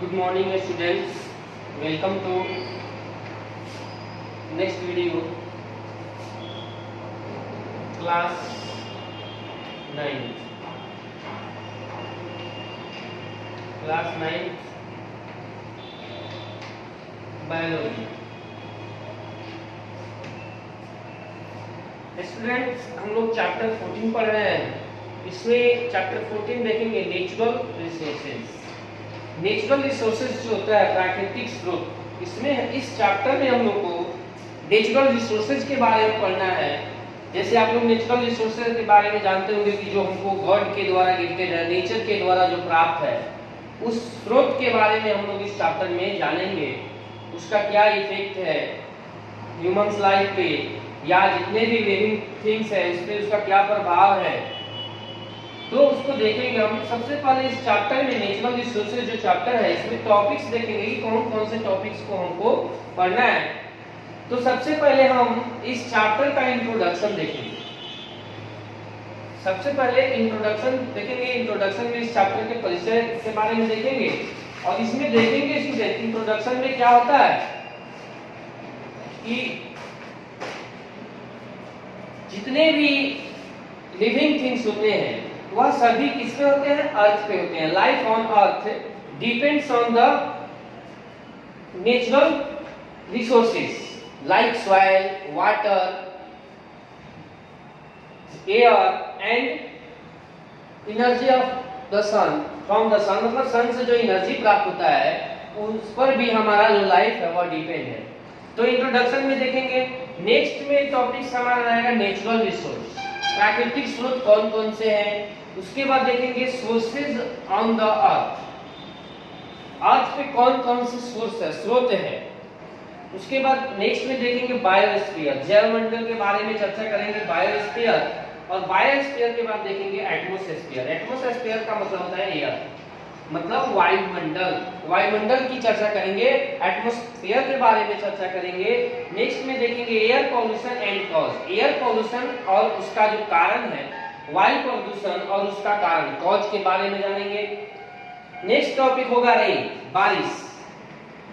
Good morning students, welcome to next video class 9th biology। Students हम लोग chapter 14 पढ़ रहे हैं। इसमें चैप्टर 14 देखेंगे नेचुरल रिसोर्सेज। नेचुरल रिसोर्सेज जो होता है प्राकृतिक स्रोत, इसमें इस चैप्टर में हम लोग को नेचुरल रिसोर्सेज के बारे में पढ़ना है। जैसे आप लोग नेचुरल रिसोर्सेज के बारे में जानते होंगे कि जो हमको गॉड के द्वारा गिफ्टेड है, नेचर के द्वारा जो प्राप्त है, उस स्रोत के बारे में हम लोग इस चैप्टर में जानेंगे। उसका क्या इफेक्ट है ह्यूमंस लाइफ पे या जितने भी लिविंग थिंग्स है इस पे उसका क्या प्रभाव है, तो उसको देखेंगे हम। सबसे पहले इस चैप्टर में नेचुरल रिसोर्सेज जो चैप्टर है इसमें टॉपिक्स देखेंगे कि कौन कौन से टॉपिक्स को हमको पढ़ना है। तो सबसे पहले हम इस चैप्टर का इंट्रोडक्शन देखेंगे। सबसे पहले इंट्रोडक्शन देखेंगे। इंट्रोडक्शन में इस चैप्टर के परिचय के बारे में देखेंगे और इसमें देखेंगे स्टूडेंट इंट्रोडक्शन में क्या होता है कि जितने भी लिविंग थिंग्स होते हैं वह सभी किस पे होते हैं? अर्थ पे होते हैं। Life on earth depends on the natural resources like soil, water, air and energy of the sun from the sun. मतलब सन से जो एनर्जी प्राप्त होता है उस पर भी हमारा जो लाइफ है वह डिपेंड है। तो इंट्रोडक्शन में देखेंगे। नेक्स्ट में टॉपिक हमारा रहेगा नेचुरल रिसोर्स, प्राकृतिक स्रोत कौन कौन से हैं। उसके बाद देखेंगे सोर्सेज ऑन द अर्थ, अर्थ पे कौन कौन से सोर्स है, स्रोत है। उसके बाद नेक्स्ट में देखेंगे बायोस्फीयर, जैवमंडल के बारे में चर्चा करेंगे बायोस्फीयर। और बायोस्फीयर के बाद देखेंगे एटमॉस्फेयर। एटमॉस्फेयर का मतलब होता है एयर, मतलब वायुमंडल। वायुमंडल की चर्चा करेंगे, एटमॉस्फेयर के बारे में चर्चा करेंगे। नेक्स्ट में देखेंगे air pollution and cause, air pollution और उसका जो कारण है, वायु प्रदूषण और उसका कारण, कॉज के बारे में जानेंगे। नेक्स्ट टॉपिक होगा रेन, बारिश,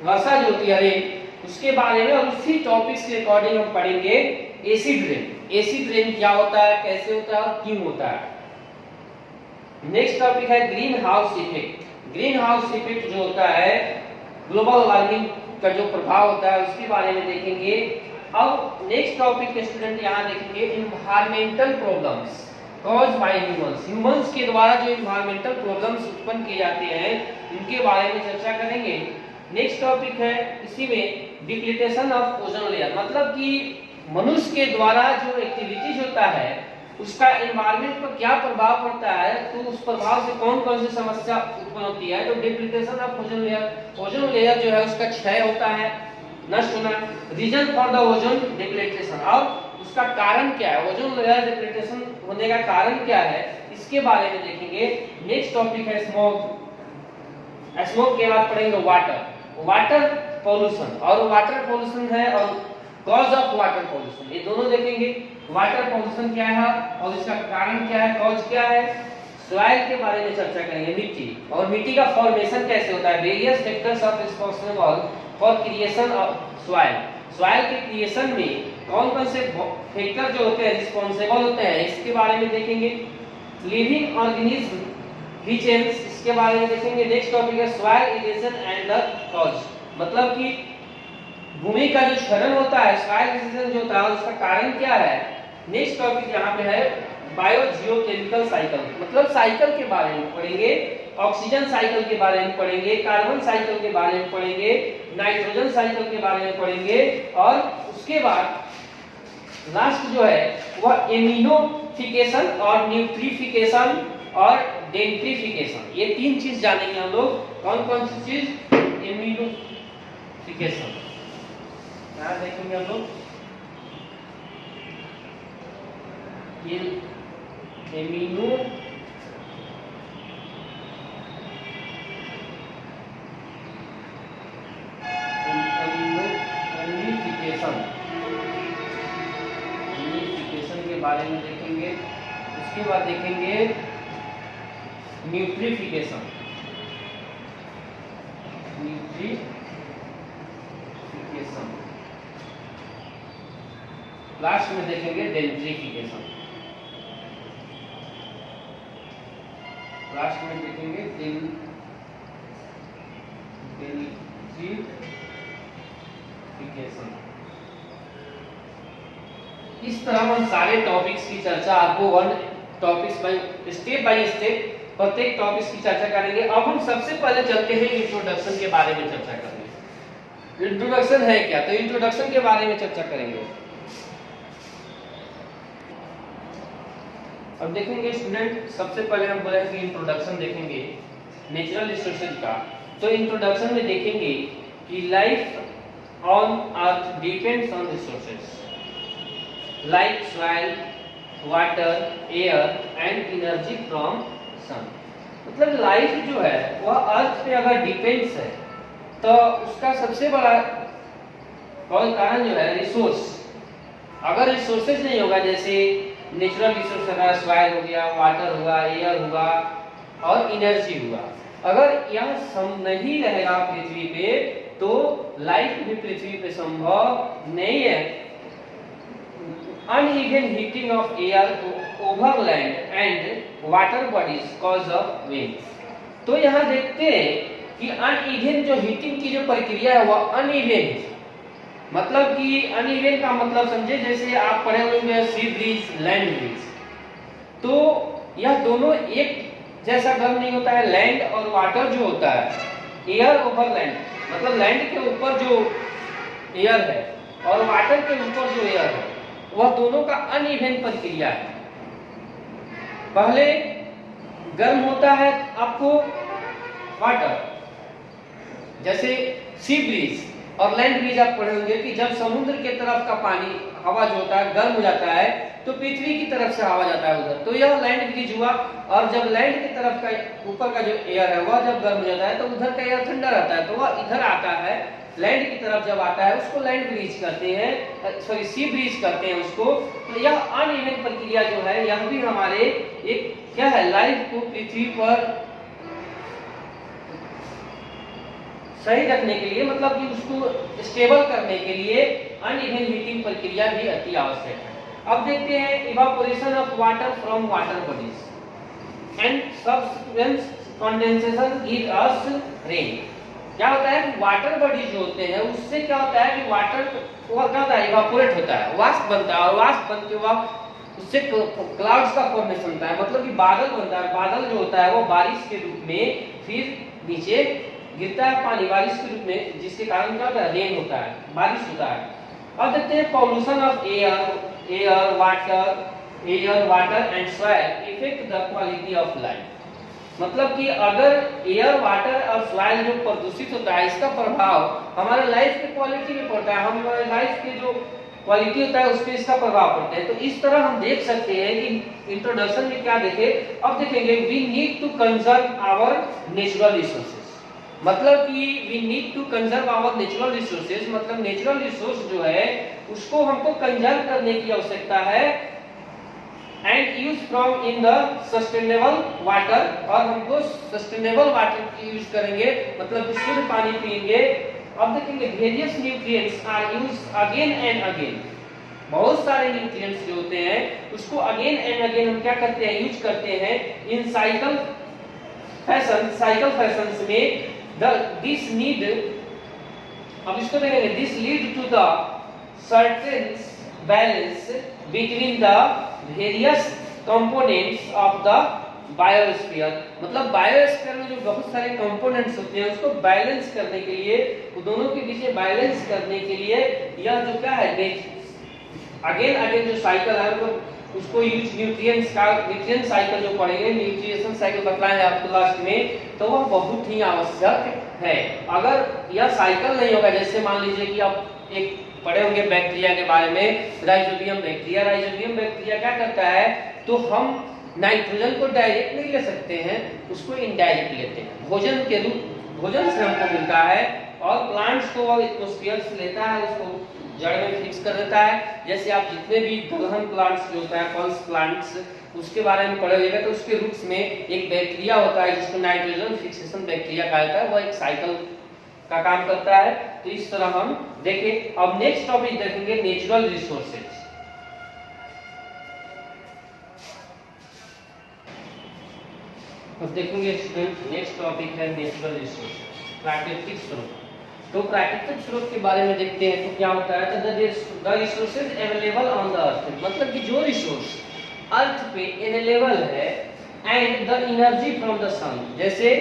वर्षा जो होती है रेन, उसके बारे में। और उसी टॉपिक के अकॉर्डिंग हम पढ़ेंगे एसिड रेन। एसिड रेन क्या होता है, कैसे होता है और क्यों होता है। नेक्स्ट टॉपिक है green house effect. Green house effect जो होता है ग्लोबल वार्मिंग का जो प्रभाव होता है उसके बारे में देखेंगे। अब नेक्स्ट टॉपिक के स्टूडेंट यहाँ देखेंगे environmental problems cause by humans. Humans के द्वारा जो इन्वायरमेंटल प्रॉब्लम्स उत्पन्न किए जाते हैं उनके बारे में चर्चा करेंगे। नेक्स्ट टॉपिक है इसी में डिप्लीटेशन ऑफ ओजोन लेयर, मतलब कि मनुष्य के द्वारा जो एक्टिविटीज होता है उसका एनवायरनमेंट पर क्या प्रभाव पड़ता है, तो उस प्रभाव से कौन कौन सी समस्या उत्पन्न होती है। तो depletion of ozone layer, ozone layer जो है उसका क्षय होता है, नष्ट होना। Reason for the ozone depletion, और उसका कारण क्या है, ओजोन लेयर डिप्लीटेशन होने का कारण क्या है, इसके बारे में देखेंगे। नेक्स्ट टॉपिक है स्मोक। स्मोक के बाद पढ़ेंगे वाटर, वाटर पॉल्यूशन, और वाटर पॉल्यूशन है और कॉज ऑफ वाटर पॉल्यूशन, ये दोनों देखेंगे। वाटर पॉल्यूशन क्या है और इसका कारण क्या है, कॉज क्या है। सॉइल के बारे में चर्चा करेंगे, मिट्टी, और मिट्टी का फॉर्मेशन कैसे होता है। Various factors of responsible for creation of soil. Soil के क्रिएशन में कौन कौन से फैक्टर जो होते हैं रिस्पांसिबल होते हैं, इसके बारे में देखेंगे। लिविंग ऑर्गेनिज्म रीजन्स, इसके बारे में देखेंगे। नेक्स्ट टॉपिक है soil erosion and the cause, मतलब कि भूमि का जो क्षरण होता है, सॉइल इरोजन जो होता है उसका कारण क्या है। नेक्स्ट टॉपिक यहाँ पे है बायोजियोकेमिकल साइकिल, मतलब साइकिल के बारे में पढ़ेंगे। ऑक्सीजन साइकिल के बारे में पढ़ेंगे, कार्बन साइकिल के बारे में पढ़ेंगे, नाइट्रोजन साइकिल के बारे में पढ़ेंगे। और उसके बाद लास्ट जो है वह एमिनोफिकेशन और न्यूट्रिफिकेशन और डेंट्रिफिकेशन, ये तीन चीज जानेंगे हम लोग। कौन कौन सी चीज? एमिनोफिकेशन यहाँ देखेंगे हम लोग, ये एमिनोफिकेशन, के बारे में देखेंगे। उसके बाद देखेंगे न्यूट्रिफिकेशन, लास्ट में देखेंगे डेंट्रिफिकेशन, लास्ट में देखेंगे डेंट्रिफिकेशन। इस तरह हम सारे टॉपिक्स की चर्चा आपको वन टॉपिक्स बाय स्टेप प्रत्येक टॉपिक्स की चर्चा करेंगे। अब हम सबसे पहले चलते हैं इंट्रोडक्शन के बारे में चर्चा करेंगे। इंट्रोडक्शन है क्या, तो इंट्रोडक्शन के बारे में चर्चा करेंगे। अब देखेंगे स्टूडेंट, सबसे पहले हम बोले कि इंट्रोडक्शन देखेंगे नेचुरल रिसोर्सेज का। तो इंट्रोडक्शन में देखेंगे कि life on earth depends on resources like soil, water, air and energy from sun. मतलब लाइफ जो है वह अर्थ पे अगर डिपेंड्स है तो उसका सबसे बड़ा कारण जो है रिसोर्स। अगर रिसोर्सेज नहीं होगा, जैसे नेचुरल रिसोर्स होगा, सॉइल हो गया, वाटर हुआ, एयर हुआ और एनर्जी हुआ, अगर यह सब नहीं रहेगा पृथ्वी पे तो लाइफ भी पृथ्वी पे संभव नहीं है। Uneven heating of air over land and water bodies cause of wind। तो यहाँ देखते हैं कि अनइवन जो हीटिंग की जो प्रक्रिया है वह अनइवन है। मतलब कि अनइवन का मतलब समझे, जैसे आप पढ़े होंगे सी ब्रीज, लैंड ब्रीज, तो यह दोनों एक जैसा गर्म नहीं होता है। लैंड और वाटर जो होता है, एयर ओवर लैंड, मतलब लैंड के ऊपर जो एयर है और वाटर के ऊपर जो एयर है, वह दोनों का अनइवन प्रक्रिया है। पहले गर्म होता है आपको वाटर, जैसे सी ब्रीज और लैंड ब्रीज आप पढ़े होंगे कि जब समुद्र के तरफ का पानी हवा जो होता है गर्म हो जाता है तो पृथ्वी की तरफ से हवा जाता है उधर, तो यह लैंड ब्रीज हुआ। और जब लैंड की तरफ का ऊपर का जो एयर है वह जब गर्म हो जाता है तो उधर का एयर ठंडा रहता है, तो वह इधर आता है, लैंड की तरफ जब आता है उसको लैंड ब्रीज करते हैं, सॉरी सी ब्रीज करते हैं उसको। तो यह अनइवन प्रक्रिया जो है यह भी हमारे एक क्या है, लाइफ को पृथ्वी पर सही रखने के लिए, मतलब कि उसको स्टेबल करने के लिए अनइवन हीटिंग प्रक्रिया भी अति आवश्यक है। अब देखते हैं evaporation of water from water bodies and subsequent condensation give us rain. क्या होता है कि वाटर बॉडी जो होते हैं उससे क्या होता है कि वाटर क्या होता है, इवापोरेट होता है, वाष्प बनता है, और वाष्प बन के वह उससे क्लाउड्स का फॉर्मेशन होता है, मतलब कि बादल बनता है। बादल जो होता है वो बारिश के रूप में फिर नीचे गिरता है पानी बारिश के रूप में, जिसके कारण क्या होता है, रेन होता है, बारिश होता है। अब देखते हैं pollution of air water and soil effect the quality of life. मतलब कि अगर एयर, वाटर और सॉइल जो प्रदूषित होता है इसका प्रभाव हमारे लाइफ की क्वालिटी में पड़ता है, हमारे लाइफ के जो क्वालिटी होता है उस पर इसका प्रभाव पड़ता है। तो इस तरह हम देख सकते हैं कि इंट्रोडक्शन में क्या देखे। अब देखेंगे we need to conserve our natural resources. मतलब कि we need to conserve our natural resources, मतलब नेचुरल रिसोर्स जो है उसको हमको कंजर्व करने की आवश्यकता है। And use from in the sustainable water, और हमको सस्टेनेबल वाटर की यूज करेंगे, मतलब शुद्ध पानी पिएंगे। अब देखेंगे various nutrients are use again and again. बहुत सारे न्यूट्रिएंट्स जो होते हैं उसको अगेन एंड अगेन हम क्या करते हैं, यूज करते हैं इन साइकिल फैशन में। दिस नीड, अब इसको देखेंगे, this lead to the certain balance between the various components of the biosphere. मतलब बायोस्फीयर में जो बहुत सारे कंपोनेंट्स होते हैं उसको बैलेंस करने के लिए, दोनों के बीच बैलेंस करने के लिए यह जो क्या है, अगेन जो साइकिल है वो उसको यूज न्यूट्रिएंट साइकिल जो पढ़ेंगे, न्यूट्रिएशन साइकिल बताया है आपको लास्ट में, तो वह बहुत ही आवश्यक है। अगर यह साइकिल नहीं होगा, जैसे मान लीजिए कि आप एक पढ़े होंगे बैक्टीरिया के बारे में, राइजोबियम बैक्टीरिया क्या करता है, तो हम नाइट्रोजन को डायरेक्ट नहीं ले सकते हैं, उसको इनडायरेक्ट लेते हैं, भोजन से हमको मिलता है, और प्लांट्स को वो एटमॉस्फेयर से लेता है, उसको जड़ में फिक्स कर देता है। जैसे आप जितने भी दलहन प्लांट्स जो होता है, पल्स प्लांट्स, उसके बारे में पढ़े होंगे, तो उसके रूट्स में एक बैक्टीरिया होता है जिसको नाइट्रोजन फिक्सेशन बैक्टीरिया कहा जाता है, वह एक साइकिल का काम करता है। तो इस तरह हम देखें। अब नेक्स्ट टॉपिक देखेंगे नेचुरल रिसोर्सेज। अब देखेंगे स्टूडेंट, नेक्स्ट टॉपिक है नेचुरल रिसोर्स, प्राकृतिक स्रोत। तो प्राकृतिक स्रोत के बारे में देखते हैं तो क्या होता है, the resources available on the earth, मतलब कि जो रिसोर्स अर्थ पे अवेलेबल है, and the energy from the sun, जैसे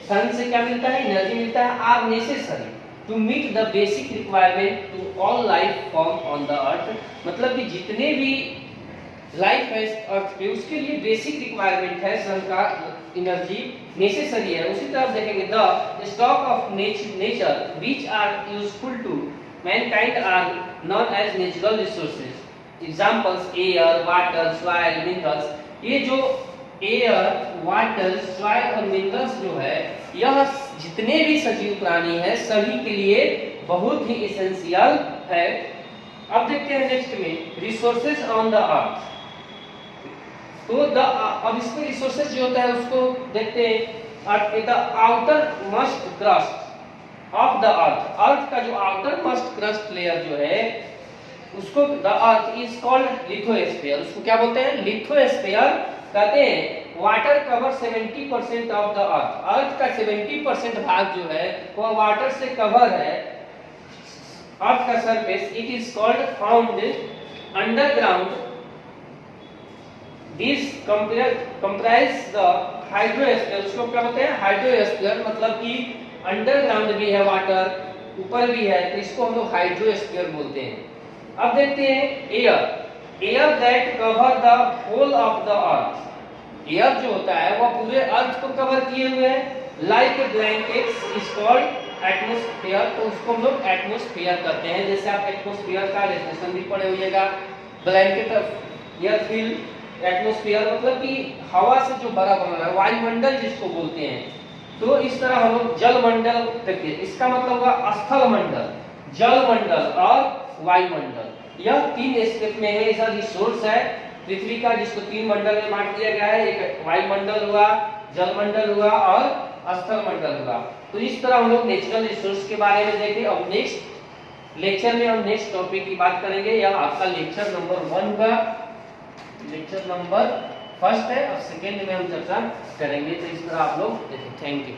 सन से क्या मिलता है, एनर्जी मिलता है, are necessary to meet the basic requirement to all life form on the earth, मतलब कि जितने भी लाइफ है अर्थ पे उसके लिए बेसिक रिक्वायरमेंट है, सन का एनर्जी नेसेसरी है। उसी तरह देखेंगे the stock of nature which are useful to mankind are known as natural resources, examples air, water, soil, minerals. ये जो एयर, वाटर, सॉइल और मिनरल्स जो है, यह जितने भी सजीव प्राणी है सभी के लिए बहुत ही एसेंशियल है। अब देखते हैं नेक्स्ट में रिसोर्सेज ऑन द अर्थ। तो अब इसमें रिसोर्सेज जो होता है उसको देखते हैं। The outer must crust of the earth, earth का जो आउटर मस्ट क्रस्ट लेयर जो है उसको the earth is called lithosphere, उसको क्या बोलते हैं, लिथोस्फीयर कहते हैं। Water cover 70% of the earth, earth का 70% भाग जो है वह वाटर से कवर है। अर्थ का surface it is called found underground, this comprise the hydrosphere, उसको क्या बोलते हैं, हाइड्रोस्फीयर, मतलब कि अंडरग्राउंड भी है वाटर, ऊपर भी है, तो इसको हम लोग हाइड्रोस्फीयर बोलते हैं। अब देखते हैं air, air that cover the whole of the earth, air जो होता है वह पूरे अर्थ को कवर किए हुए है। Like a blankets is called atmosphere, तो उसको हम लोग एटमॉस्फेयर कहते हैं। जैसे आप एटमॉस्फेयर का डेफिनेशन भी पढ़े होइएगा, blanket of air fill, atmosphere मतलब कि हवा से जो बड़ा बना है, वायुमंडल जिसको बोलते हैं। तो इस तरह हम लोग जलमंडल देखिए, इसका मतलब हुआ स्थल मंडल, जलमंडल और वायुमंडल, यह तीन स्टेप में है। ऐसा रिसोर्स है पृथ्वी का जिसको तीन मंडल में बांट दिया गया है, एक वायुमंडल हुआ, जलमंडल हुआ और स्थल मंडल हुआ। तो इस तरह हम लोग नेचुरल रिसोर्स के बारे में देखें। अब नेक्स्ट लेक्चर में हम नेक्स्ट टॉपिक की बात करेंगे, यह आपका लेक्चर नंबर 1 का लेक्चर नंबर 1 है, और सेकेंड में हम चर्चा करेंगे। तो इस तरह आप लोग देखें। Thank you.